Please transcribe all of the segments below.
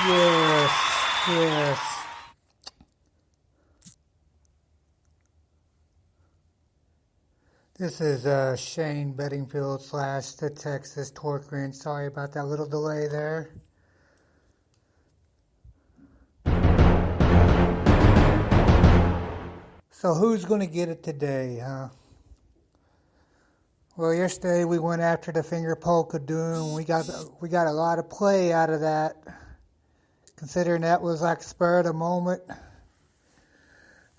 Yes, yes. This is Shane Bedingfield / the Texas Torque Wrench. Sorry about that little delay there. So who's going to get it today, huh? Well, yesterday we went after the finger polka doom. We got a lot of play out of that, considering that was like spur of the moment.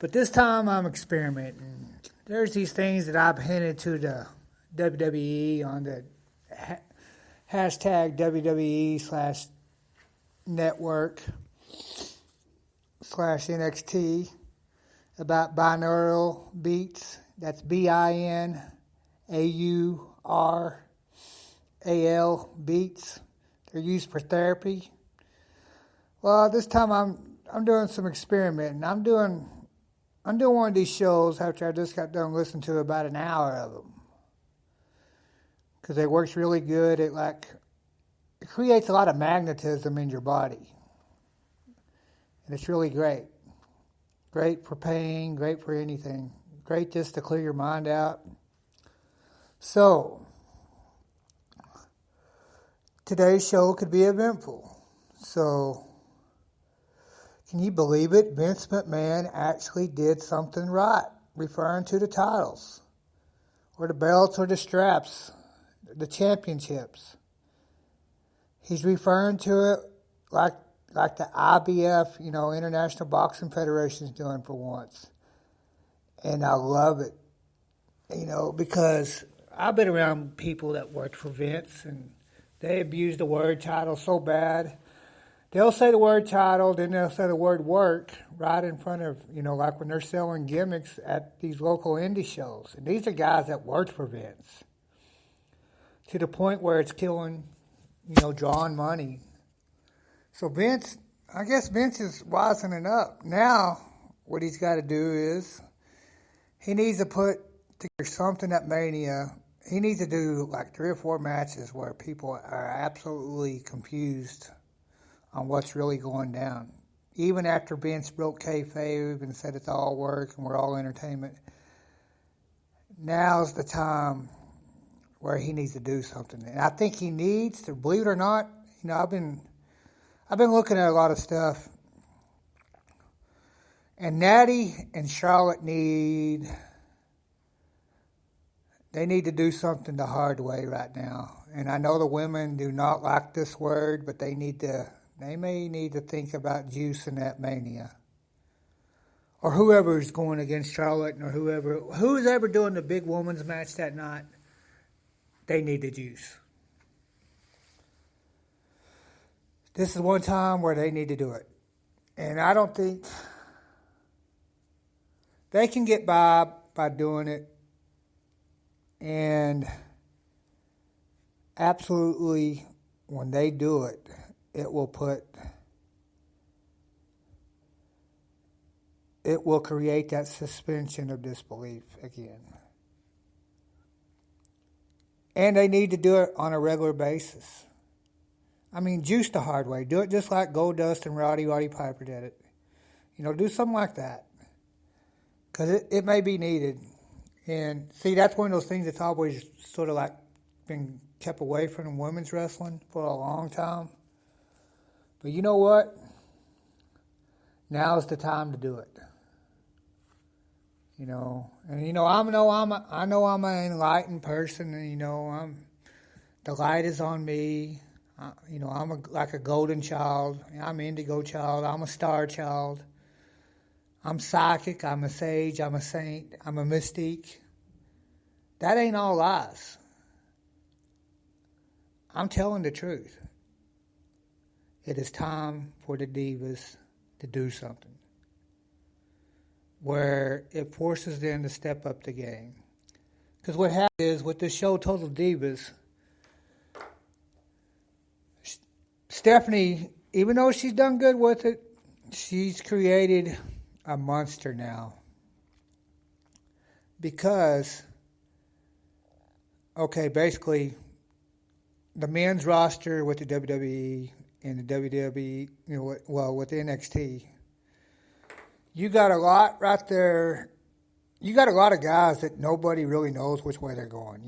But this time I'm experimenting. There's these things that I've hinted to the WWE on the hashtag WWE/network /NXT about binaural beats. That's BINAURAL beats. They're used for therapy. Well, this time I'm doing some experimenting. I'm doing one of these shows after I just got done listening to about an hour of them, because it works really good. It creates a lot of magnetism in your body, and it's really great. Great for pain, great for anything. Great just to clear your mind out. So, today's show could be eventful. So, can you believe it? Vince McMahon actually did something right, referring to the titles, or the belts, or the straps, the championships. He's referring to it like the IBF, International Boxing Federation is doing for once. And I love it, because I've been around people that worked for Vince, and they abuse the word title so bad. They'll say the word title, then they'll say the word work right in front of, like when they're selling gimmicks at these local indie shows. And these are guys that worked for Vince, to the point where it's killing, drawing money. So I guess Vince is wisening up. Now, what he's got to do is, he needs to put together something at Mania. He needs to do like 3 or 4 matches where people are absolutely confused on what's really going down. Even after Vince broke kayfabe and said it's all work and we're all entertainment, now's the time where he needs to do something. And I think he needs to, believe it or not, I've been looking at a lot of stuff, and Nattie and Charlotte need to do something the hard way right now. And I know the women do not like this word, but they may need to think about juicing that Mania. Or whoever's going against Charlotte, or who's ever doing the big women's match that night, they need the juice. This is one time where they need to do it. And I don't think they can get by doing it. And absolutely, when they do it, it will create that suspension of disbelief again. And they need to do it on a regular basis. I mean, juice the hard way. Do it just like Goldust and Roddy Piper did it. Do something like that. Because it may be needed. And see, that's one of those things that's always sort of like been kept away from women's wrestling for a long time. But you know what? Now's the time to do it. And I know I'm an enlightened person, and the light is on me. I'm like a golden child. I'm an indigo child. I'm a star child. I'm psychic. I'm a sage. I'm a saint. I'm a mystique. That ain't all lies. I'm telling the truth. It is time for the divas to do something where it forces them to step up the game. Because what happens is, with this show, Total Divas, Stephanie, even though she's done good with it, she's created a monster now. Because, basically, the men's roster with the WWE in the WWE, with NXT. You got a lot right there. You got a lot of guys that nobody really knows which way they're going,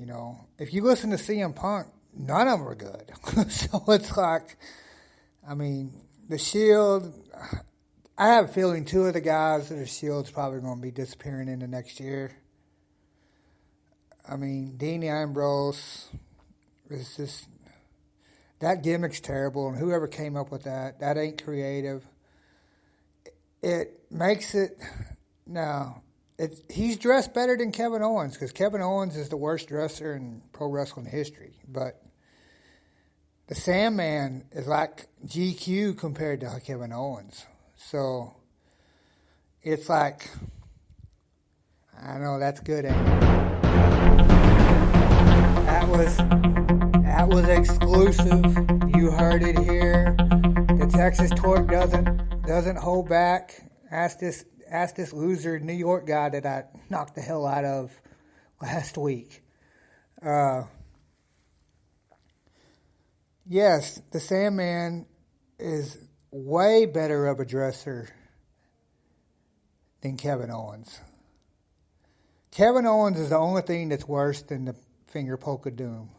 If you listen to CM Punk, none of them are good. So it's like, the Shield, I have a feeling two of the guys that are Shield's probably going to be disappearing in the next year. Dean Ambrose is just, that gimmick's terrible, and whoever came up with that ain't creative. It makes it, he's dressed better than Kevin Owens, because Kevin Owens is the worst dresser in pro wrestling history. But the Sandman is like GQ compared to Kevin Owens. So it's like, I know that's good. That was exclusive. You heard it here. The Texas Torque doesn't hold back. Ask this loser New York guy that I knocked the hell out of last week. Yes, the Sandman is way better of a dresser than Kevin Owens. Kevin Owens is the only thing that's worse than the finger poke of doom.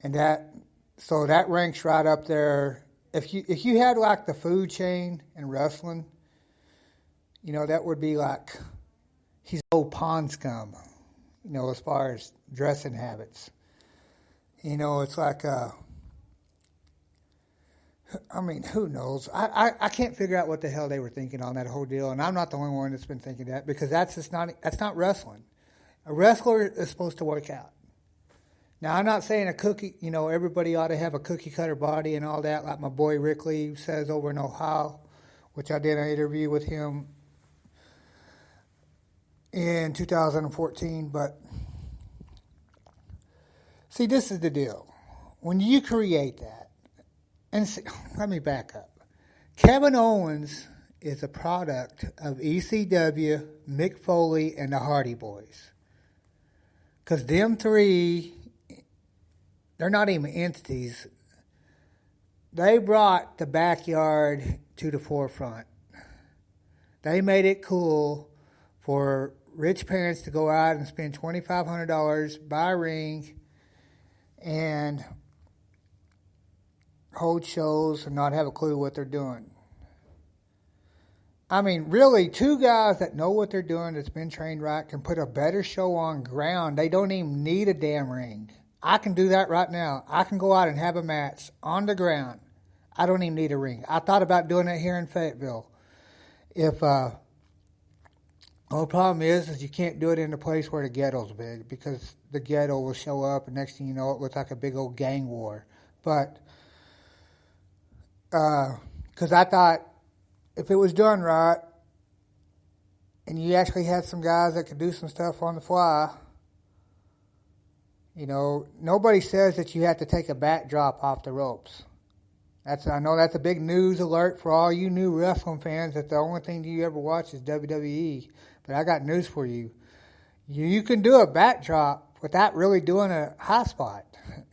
And that ranks right up there. If you had like the food chain in wrestling, that would be like, he's old pond scum, as far as dressing habits. It's like, who knows? I can't figure out what the hell they were thinking on that whole deal, and I'm not the only one that's been thinking that, because that's not wrestling. A wrestler is supposed to work out. Now, I'm not saying everybody ought to have a cookie cutter body and all that, like my boy Rick Lee says over in Ohio, which I did an interview with him in 2014, but see, this is the deal. When you create that, let me back up. Kevin Owens is a product of ECW, Mick Foley, and the Hardy Boys. Because them three, they're not even entities. They brought the backyard to the forefront. They made it cool for rich parents to go out and spend $2,500, buy a ring, and hold shows and not have a clue what they're doing. Really, two guys that know what they're doing, that's been trained right, can put a better show on ground. They don't even need a damn ring. I can do that right now. I can go out and have a match on the ground. I don't even need a ring. I thought about doing it here in Fayetteville. The only problem is you can't do it in a place where the ghetto's big, because the ghetto will show up, and next thing you know, it looks like a big old gang war. But, because I thought, if it was done right, and you actually had some guys that could do some stuff on the fly, nobody says that you have to take a backdrop off the ropes. I know that's a big news alert for all you new wrestling fans, that the only thing you ever watch is WWE. But I got news for you. You can do a backdrop without really doing a high spot,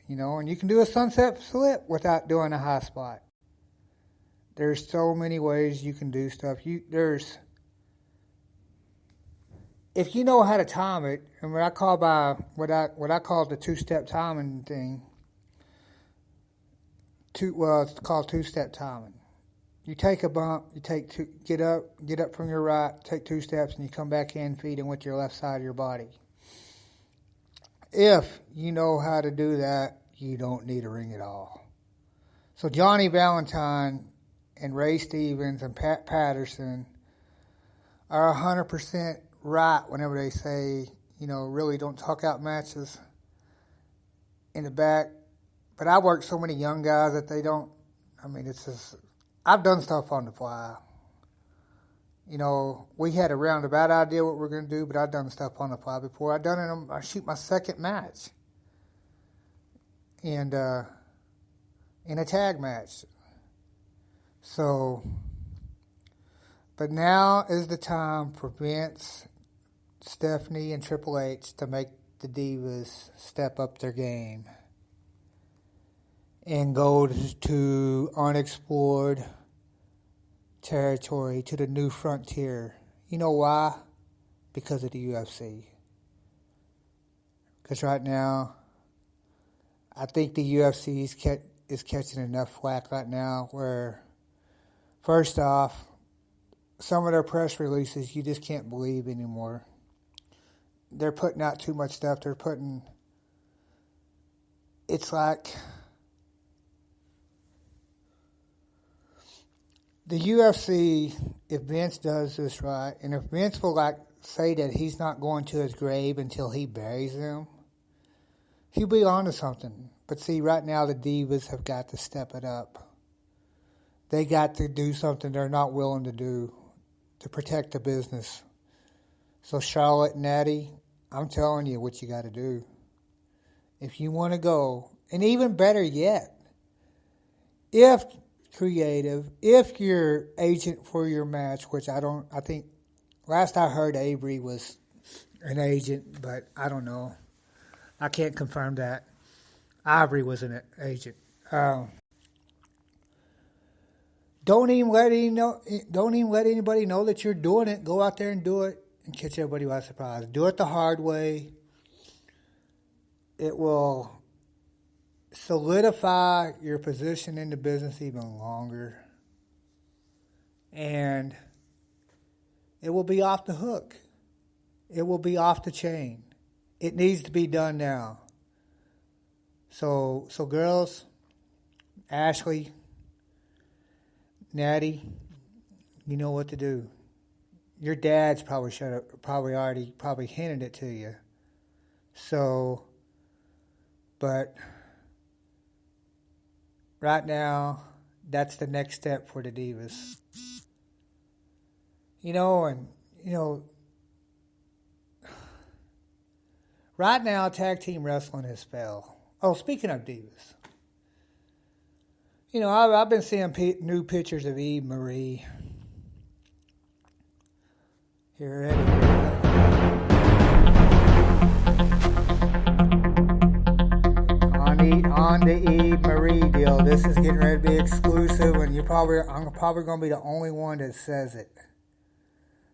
and you can do a sunset flip without doing a high spot. There's so many ways you can do stuff. If you know how to time it, and what I call the two-step timing thing, it's called two-step timing. You take a bump, get up from your right, take 2 steps, and you come back in feeding with your left side of your body. If you know how to do that, you don't need a ring at all. So Johnny Valentine and Ray Stevens and Pat Patterson are 100% right whenever they say, really don't talk out matches in the back. But I work so many young guys that they don't, it's just, I've done stuff on the fly. We had a roundabout idea what we're going to do, but I've done stuff on the fly before. I shoot my second match. And in a tag match. So, but now is the time for Vince, Stephanie, and Triple H to make the Divas step up their game. and go to unexplored territory, to the new frontier. You know why? Because of the UFC. Because right now, I think the UFC is catching enough flack right now where, first off, some of their press releases you just can't believe anymore. They're putting out too much stuff. It's like the UFC, if Vince does this right, and if Vince will say that he's not going to his grave until he buries them, he'll be on to something. But see, right now the divas have got to step it up. They got to do something they're not willing to do to protect the business. So Charlotte and Nattie, I'm telling you what you got to do. If you want to go, and even better yet, if your agent for your match, which I think last I heard Avery was an agent, but I don't know. I can't confirm that. Ivory was an agent. Don't even let anybody know that you're doing it. Go out there and do it and catch everybody by surprise. Do it the hard way. It will solidify your position in the business even longer. And it will be off the hook. It will be off the chain. It needs to be done now. So girls, Ashley, Nattie, you know what to do. Your dad's probably already hinted it to you. So, but right now, that's the next step for the divas. Right now, tag team wrestling has failed. Oh, speaking of divas, I've been seeing new pictures of Eve Marie. Here, Eddie. On the Eve Marie deal, this is getting ready to be exclusive, and I'm probably going to be the only one that says it.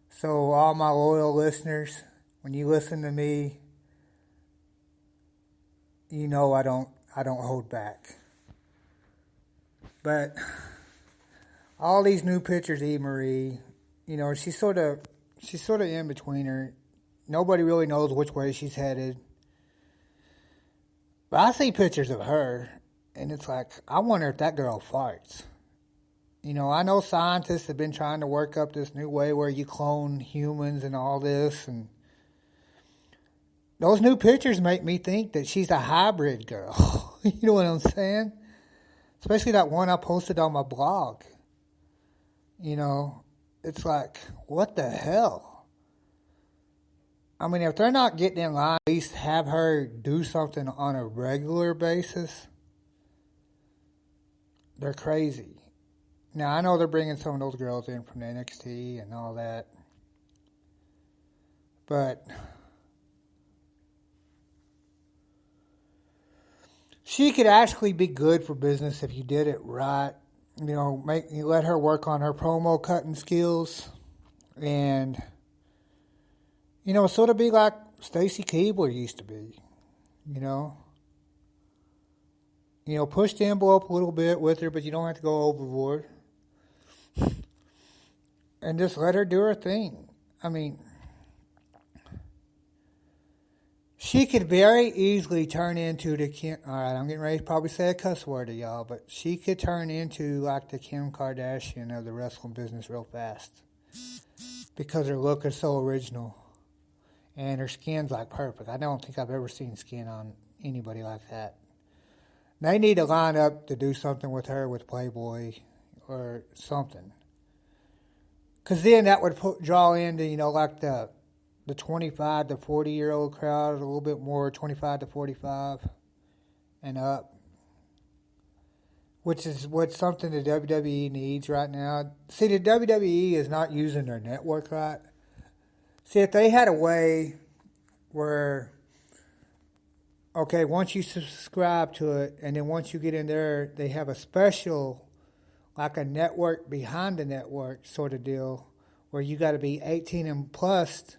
So, all my loyal listeners, when you listen to me, I don't hold back. But all these new pictures of Eve Marie, she's sort of in between her. Nobody really knows which way she's headed. But I see pictures of her, and it's like, I wonder if that girl farts. I know scientists have been trying to work up this new way where you clone humans and all this, and those new pictures make me think that she's a hybrid girl. You know what I'm saying? Especially that one I posted on my blog. It's like, what the hell? I mean, if they're not getting in line, at least have her do something on a regular basis. They're crazy. Now, I know they're bringing some of those girls in from the NXT and all that. But she could actually be good for business if you did it right. You let her work on her promo cutting skills, and sort of be like Stacy Keibler used to be. Push the envelope a little bit with her, but you don't have to go overboard, and just let her do her thing. I mean, she could very easily turn into the Kim. All right, I'm getting ready to probably say a cuss word to y'all, but she could turn into like the Kim Kardashian of the wrestling business real fast because her look is so original and her skin's like perfect. I don't think I've ever seen skin on anybody like that. They need to line up to do something with her with Playboy or something, because then that would draw into like the 25 to 40-year-old crowd, a little bit more 25 to 45 and up, which is something the WWE needs right now. See, the WWE is not using their network right. See, if they had a way where okay, once you subscribe to it, and then once you get in there, they have a special, like a network behind the network sort of deal, where you got to be 18 and plus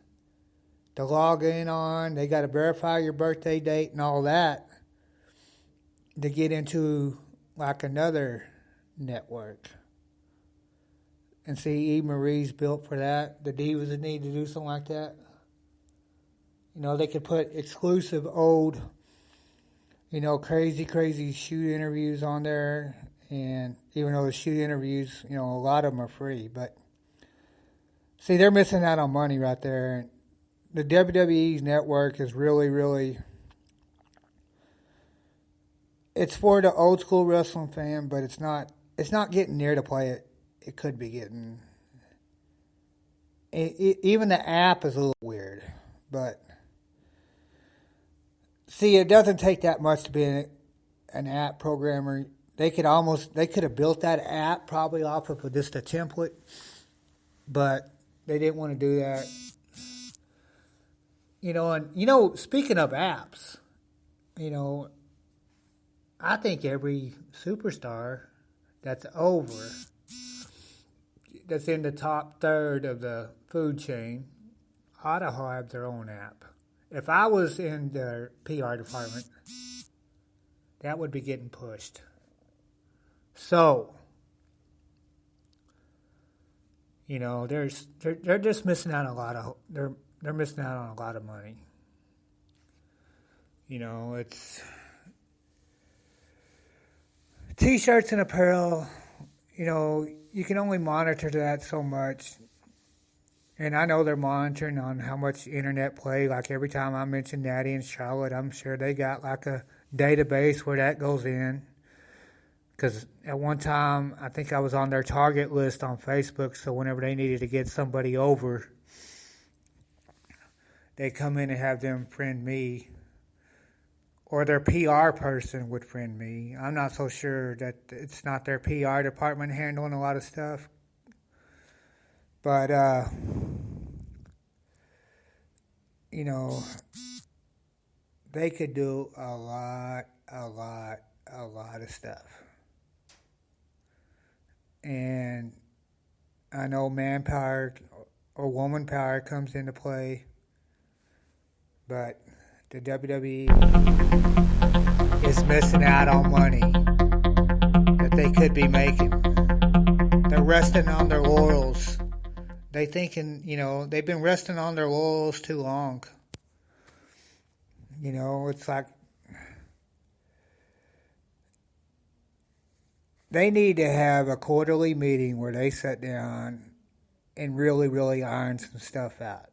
to log in on. They got to verify your birthday date and all that to get into like another network. And see, Eve Marie's built for that. The Divas that need to do something like that. You know, they could put exclusive old, you know, crazy shoot interviews on there. And even though the shoot interviews, you know, a lot of them are free. But, see, they're missing out on money right there. The WWE's network is really, it's for the old school wrestling fan, but it's not getting near to play it could be getting. Even the app is a little weird, but see, it doesn't take that much to be an app programmer. They could have built that app probably off of just a template, but they didn't want to do that. You know, and you know, speaking of apps, you know, I think every superstar that's in the top third of the food chain ought to have their own app. If I was in the PR department, that would be getting pushed. So, you know, they're just missing out on they're missing out on a lot of money. You know, it's T-shirts and apparel. You know, you can only monitor that so much. And I know they're monitoring on how much internet play. Like every time I mention Nattie and Charlotte, I'm sure they got like a database where that goes in. Because at one time, I think I was on their target list on Facebook. So whenever they needed to get somebody over, they come in and have them friend me. Or their PR person would friend me. I'm not so sure that it's not their PR department handling a lot of stuff. But, you know, they could do a lot of stuff. And I know manpower or woman power comes into play. But the WWE is missing out on money that they could be making. They're resting on their laurels. They thinking, you know, they've been resting on their laurels too long. You know, it's like they need to have a quarterly meeting where they sit down and really iron some stuff out.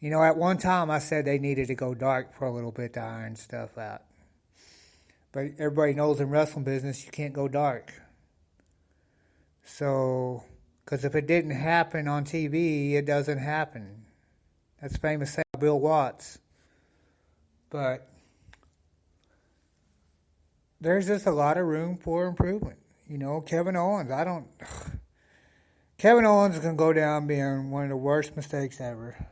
You know, at one time I said they needed to go dark for a little bit to iron stuff out. But everybody knows in wrestling business you can't go dark. So, because if it didn't happen on TV, it doesn't happen. That's famous saying by Bill Watts. But there's just a lot of room for improvement. You know, Kevin Owens can go down being one of the worst mistakes ever.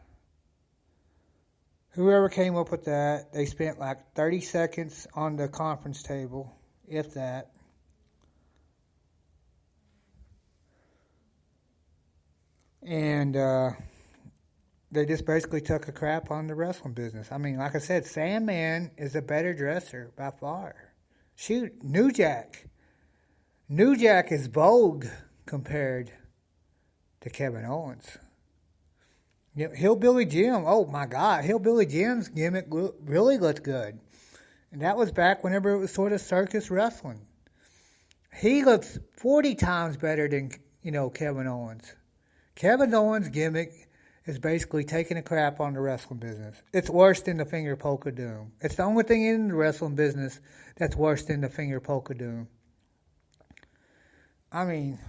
Whoever came up with that, they spent like 30 seconds on the conference table, if that. And they just basically took a crap on the wrestling business. I mean, like I said, Sandman is a better dresser by far. Shoot, New Jack. New Jack is Vogue compared to Kevin Owens. You know, Hillbilly Jim, oh my God, Hillbilly Jim's gimmick really looked good. And that was back whenever it was sort of circus wrestling. He looks 40 times better than, you know, Kevin Owens. Kevin Owens' gimmick is basically taking a crap on the wrestling business. It's worse than the finger poke of doom. It's the only thing in the wrestling business that's worse than the finger poke of doom. I mean,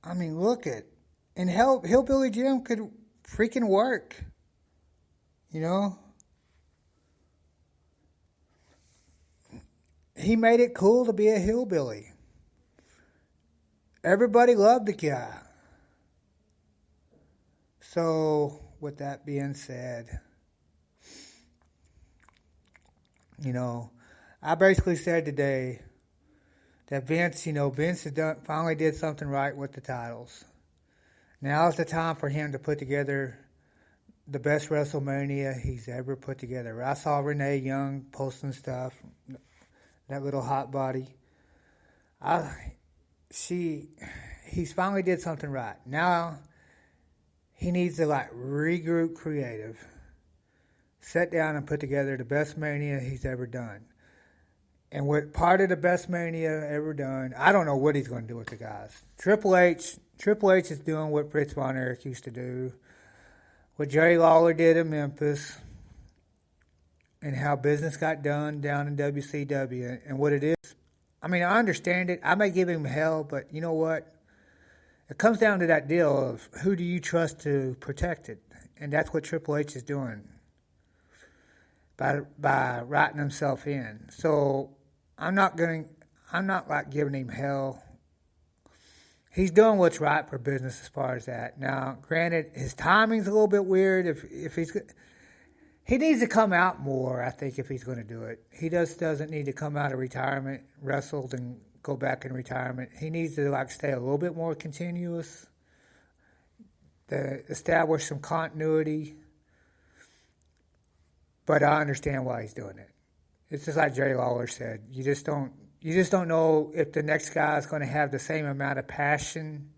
look at, and Hillbilly Jim could freaking work, you know. He made it cool to be a hillbilly. Everybody loved the guy. So, with that being said, You know, I basically said today that Vince finally did something right with the titles. Now is the time for him to put together the best WrestleMania he's ever put together. I saw Renee Young posting stuff, that little hot body. He's finally did something right. Now he needs to regroup creative, sit down and put together the best Mania he's ever done. And what part of the best Mania ever done, I don't know what he's going to do with the guys. Triple H is doing what Fritz Von Erich used to do, what Jerry Lawler did in Memphis, and how business got done down in WCW, and what it is. I mean, I understand it. I may give him hell, but you know what? It comes down to that deal of who do you trust to protect it, and that's what Triple H is doing by writing himself in. So I'm not giving him hell. He's doing what's right for business as far as that. Now, granted, his timing's a little bit weird. He needs to come out more, I think, if he's going to do it. He doesn't need to come out of retirement, wrestled, and go back in retirement. He needs to stay a little bit more continuous, to establish some continuity. But I understand why he's doing it. It's just like Jerry Lawler said. You just don't know if the next guy is going to have the same amount of passion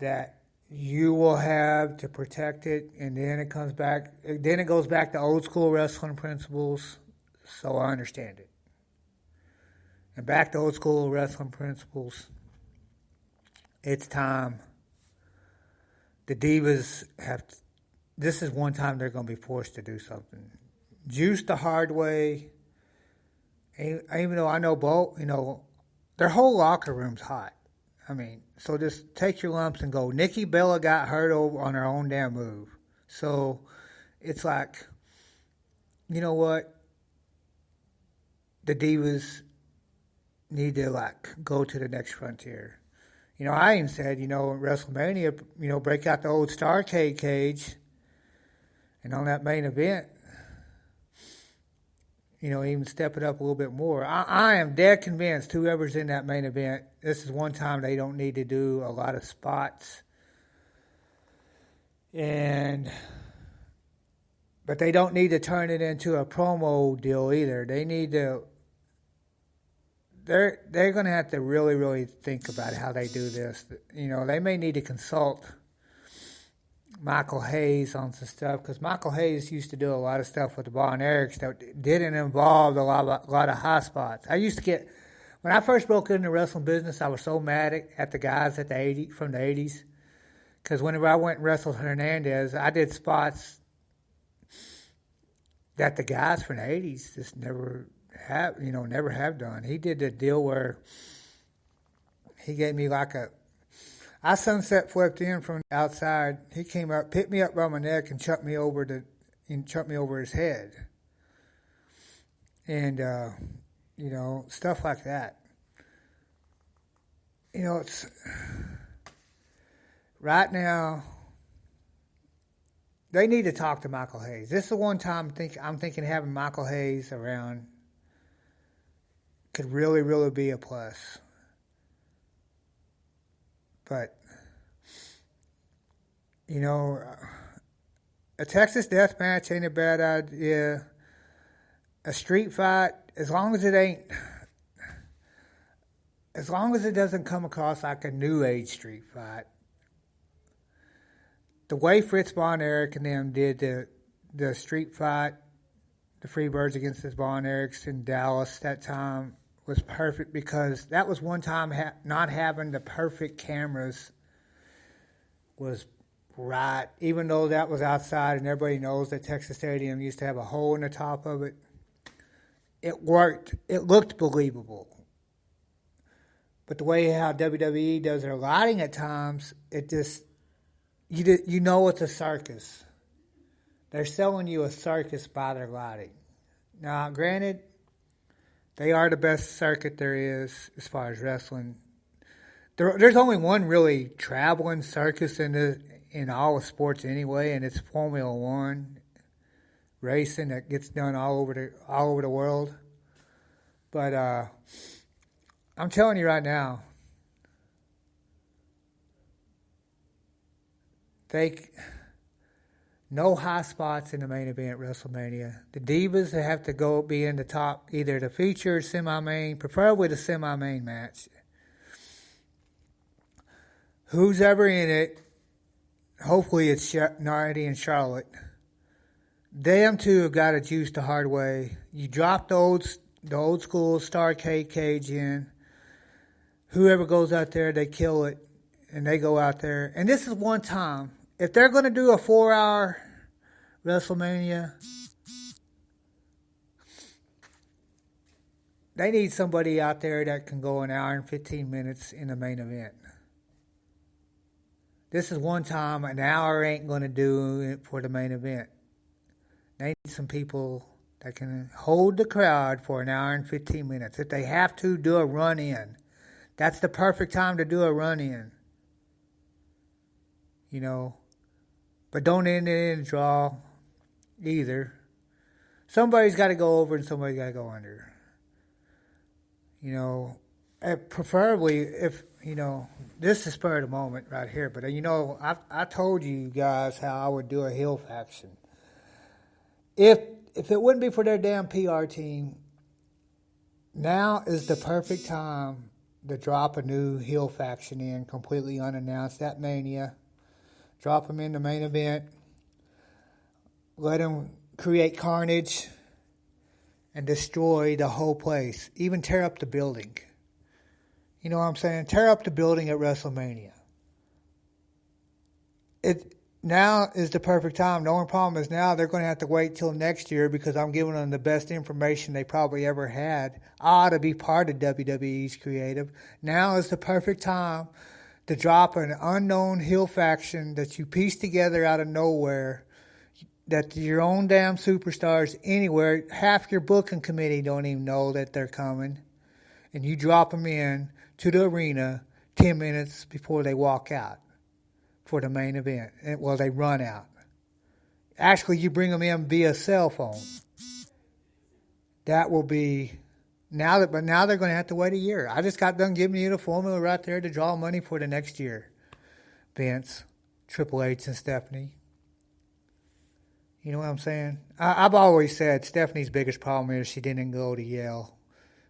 that you will have to protect it, and then it comes back. Then it goes back to old school wrestling principles. So I understand it. And back to old school wrestling principles. It's time. The Divas have. This is one time they're going to be forced to do something. Juice the hard way. Even though I know both, their whole locker room's hot. I mean, so just take your lumps and go. Nikki Bella got hurt over on her own damn move. So it's like, you know what? The Divas need to go to the next frontier. I even said, in WrestleMania, break out the old Starcade cage. And on that main event, even step it up a little bit more. I am dead convinced whoever's in that main event, this is one time they don't need to do a lot of spots. But they don't need to turn it into a promo deal either. They need to. They're going to have to really, really think about how they do this. They may need to consult Michael Hayes on some stuff, because Michael Hayes used to do a lot of stuff with the Von Erichs that didn't involve a lot of high spots. I used to get, when I first broke into the wrestling business, I was so mad at the guys from the 80s, because whenever I went and wrestled Hernandez, I did spots that the guys from the 80s just never have done. He did the deal where he gave me I sunset flipped in from the outside. He came up, picked me up by my neck, and chucked me over his head. And stuff like that. It's right now. They need to talk to Michael Hayes. This is the one time I'm thinking having Michael Hayes around could really, really be a plus. But, a Texas death match ain't a bad idea. A street fight, as long as it doesn't come across like a new age street fight. The way Fritz Von Erich and them did the street fight, the Freebirds against the Von Erichs in Dallas that time, was perfect, because that was one time not having the perfect cameras was right. Even though that was outside and everybody knows that Texas Stadium used to have a hole in the top of it, it worked. It looked believable. But the way how WWE does their lighting at times, it just, it's a circus. They're selling you a circus by their lighting. Now, granted, they are the best circuit there is as far as wrestling. There's only one really traveling circus in all of sports anyway, and it's Formula One. racing that gets done all over the world. But I'm telling you right now, no high spots in the main event WrestleMania. The Divas have to be in the top, either the feature or semi-main, preferably the semi-main match. Who's ever in it, hopefully it's Nattie and Charlotte. Them two have got to juice the hard way. You drop the old school Starcade cage in. Whoever goes out there, they kill it, and they go out there. And this is one time. If they're going to do a 4-hour WrestleMania, they need somebody out there that can go an hour and 15 minutes in the main event. This is one time an hour ain't going to do it for the main event. They need some people that can hold the crowd for an hour and 15 minutes. If they have to, do a run-in. That's the perfect time to do a run-in. You know. But don't end it in a draw either. Somebody's got to go over and somebody's got to go under. You know, preferably if, you know, this is spur of the moment right here. But, you know, I told you guys how I would do a heel faction. If it wouldn't be for their damn PR team, now is the perfect time to drop a new heel faction in, completely unannounced, at Mania. Drop them in the main event. Let them create carnage and destroy the whole place. Even tear up the building. You know what I'm saying? Tear up the building at WrestleMania. Now is the perfect time. The only problem is now they're going to have to wait till next year because I'm giving them the best information they probably ever had. I ought to be part of WWE's creative. Now is the perfect time to drop an unknown heel faction that you piece together out of nowhere, that your own damn superstars anywhere, half your booking committee don't even know that they're coming, and you drop them in to the arena 10 minutes before they walk out for the main event. Well, they run out. Actually, you bring them in via cell phone. That will be... But now they're going to have to wait a year. I just got done giving you the formula right there to draw money for the next year. Vince, Triple H, and Stephanie. You know what I'm saying? I've always said Stephanie's biggest problem is she didn't go to Yale.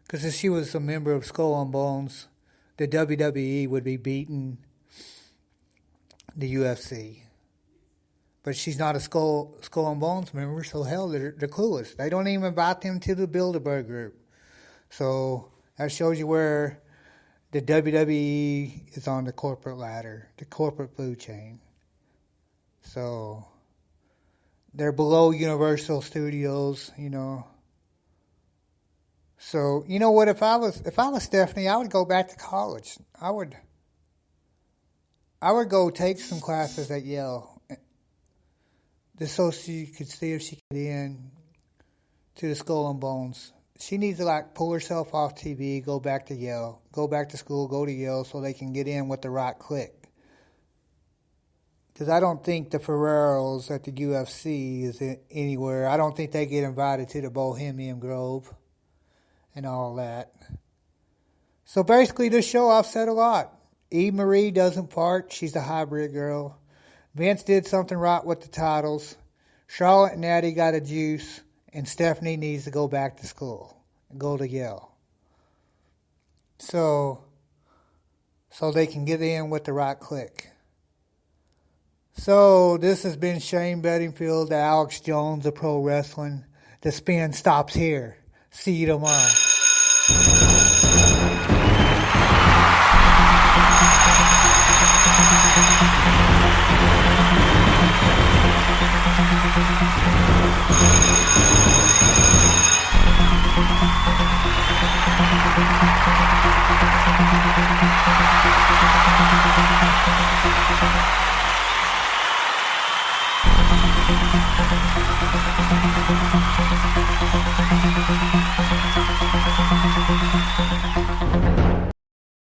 Because if she was a member of Skull and Bones, the WWE would be beating the UFC. But she's not a Skull and Bones member, so hell, they're clueless. They don't even invite them to the Bilderberg group. So that shows you where the WWE is on the corporate ladder, the corporate food chain. So they're below Universal Studios, you know. So you know what? If I was Stephanie, I would go back to college. I would go take some classes at Yale, just so she could see if she could get in to the Skull and Bones. She needs to pull herself off TV, go back to Yale, go back to school, go to Yale so they can get in with the right clique. Because I don't think the Ferreros at the UFC is anywhere. I don't think they get invited to the Bohemian Grove and all that. So basically this show I've said a lot. Eve Marie doesn't fart. She's a hybrid girl. Vince did something right with the titles. Charlotte and Nattie got a juice. And Stephanie needs to go back to school and go to Yale. So they can get in with the right clique. So this has been Shane Bedingfield, the Alex Jones of pro wrestling. The spin stops here. See you tomorrow.